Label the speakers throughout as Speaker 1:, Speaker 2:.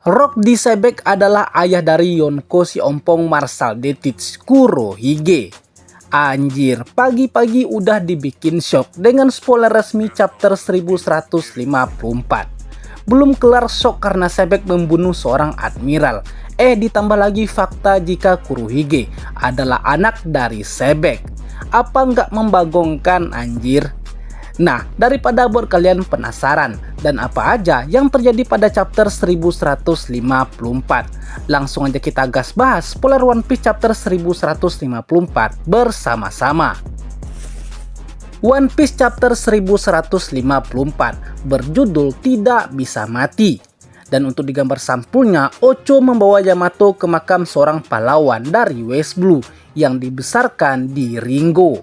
Speaker 1: Rock Disebek adalah ayah dari Yonko si ompong Marshal Deitch Kurohige. Anjir, pagi-pagi udah dibikin shock dengan spoiler resmi chapter 1154. Belum kelar shock karena Sebek membunuh seorang admiral. Ditambah lagi fakta jika Kurohige adalah anak dari Sebek. Apa nggak membagongkan anjir? Nah, daripada buat kalian penasaran dan apa aja yang terjadi pada chapter 1154, langsung aja kita gas bahas spoiler One Piece chapter 1154 bersama-sama. One Piece chapter 1154 berjudul Tidak Bisa Mati. Dan untuk digambar sampulnya, Ocho membawa Yamato ke makam seorang pahlawan dari West Blue yang dibesarkan di Ringo.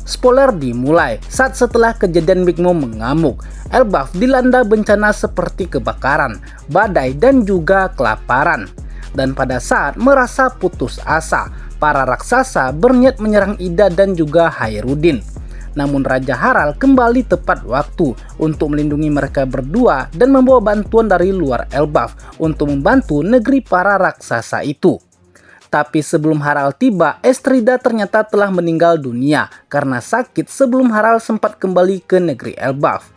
Speaker 1: Spoiler dimulai saat setelah kejadian Big Mom mengamuk, Elbaf dilanda bencana seperti kebakaran, badai dan juga kelaparan. Dan pada saat merasa putus asa, para raksasa berniat menyerang Ida dan juga Hairudin. Namun Raja Harald kembali tepat waktu untuk melindungi mereka berdua dan membawa bantuan dari luar Elbaf untuk membantu negeri para raksasa itu. Tapi sebelum Harald tiba, Estrida ternyata telah meninggal dunia karena sakit sebelum Harald sempat kembali ke negeri Elbaf.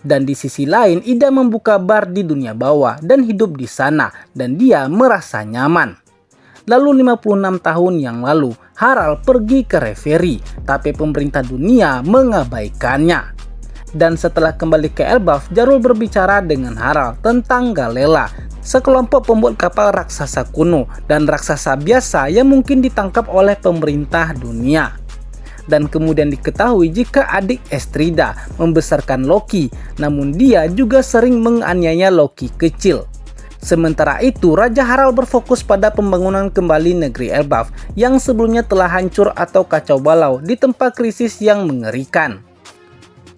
Speaker 1: Dan di sisi lain, Ida membuka bar di dunia bawah dan hidup di sana dan dia merasa nyaman. Lalu 56 tahun yang lalu, Harald pergi ke Reverie, tapi pemerintah dunia mengabaikannya. Dan setelah kembali ke Elbaf, Jarul berbicara dengan Harald tentang Galela, sekelompok pembuat kapal raksasa kuno dan raksasa biasa yang mungkin ditangkap oleh pemerintah dunia. Dan kemudian diketahui jika adik Estrida membesarkan Loki, namun dia juga sering menganiaya Loki kecil. Sementara itu, Raja Harald berfokus pada pembangunan kembali negeri Elbaf yang sebelumnya telah hancur atau kacau balau di tempat krisis yang mengerikan.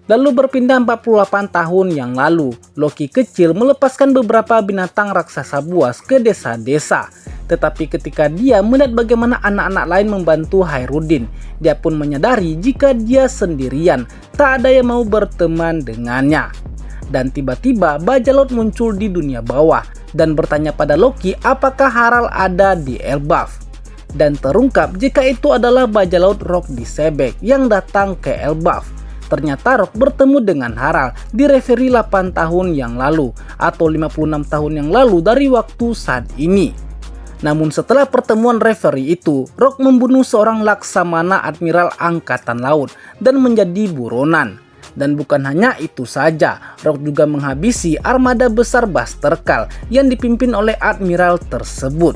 Speaker 1: Lalu berpindah 48 tahun yang lalu, Loki kecil melepaskan beberapa binatang raksasa buas ke desa-desa. Tetapi ketika dia melihat bagaimana anak-anak lain membantu Hairudin, dia pun menyadari jika dia sendirian, tak ada yang mau berteman dengannya. Dan tiba-tiba bajak laut muncul di dunia bawah dan bertanya pada Loki apakah Harald ada di Elbaf. Dan terungkap jika itu adalah bajak laut Rock Disebek yang datang ke Elbaf. Ternyata Rock bertemu dengan Harald di Reverie 8 tahun yang lalu atau 56 tahun yang lalu dari waktu saat ini. Namun setelah pertemuan Reverie itu, Rock membunuh seorang laksamana admiral angkatan laut dan menjadi buronan. Dan bukan hanya itu saja, Rock juga menghabisi armada besar Basterkal yang dipimpin oleh admiral tersebut.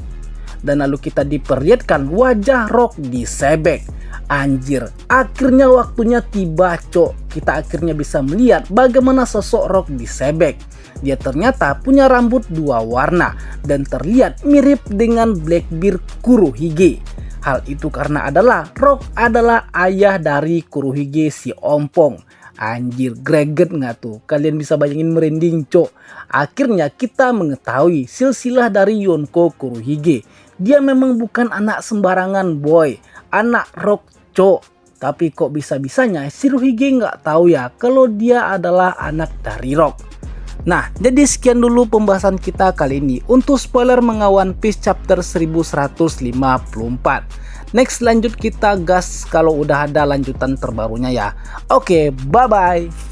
Speaker 1: Dan lalu kita diperlihatkan wajah Rock Disebek. Anjir, akhirnya waktunya tiba cok. Kita akhirnya bisa melihat bagaimana sosok Rock Disebek. Dia ternyata punya rambut dua warna dan terlihat mirip dengan Blackbeard Kurohige. Hal itu karena Rock adalah ayah dari Kurohige si ompong. Anjir, greget nggak tuh? Kalian bisa bayangin merinding cok. Akhirnya kita mengetahui silsilah dari Yonko Kurohige. Dia memang bukan anak sembarangan boy, anak Rock cok. Tapi kok bisa-bisanya Shirohige nggak tahu ya kalau dia adalah anak dari Rock. Nah, jadi sekian dulu pembahasan kita kali ini untuk spoiler One Piece chapter 1154. Next lanjut kita gas kalau udah ada lanjutan terbarunya ya. Oke, bye-bye.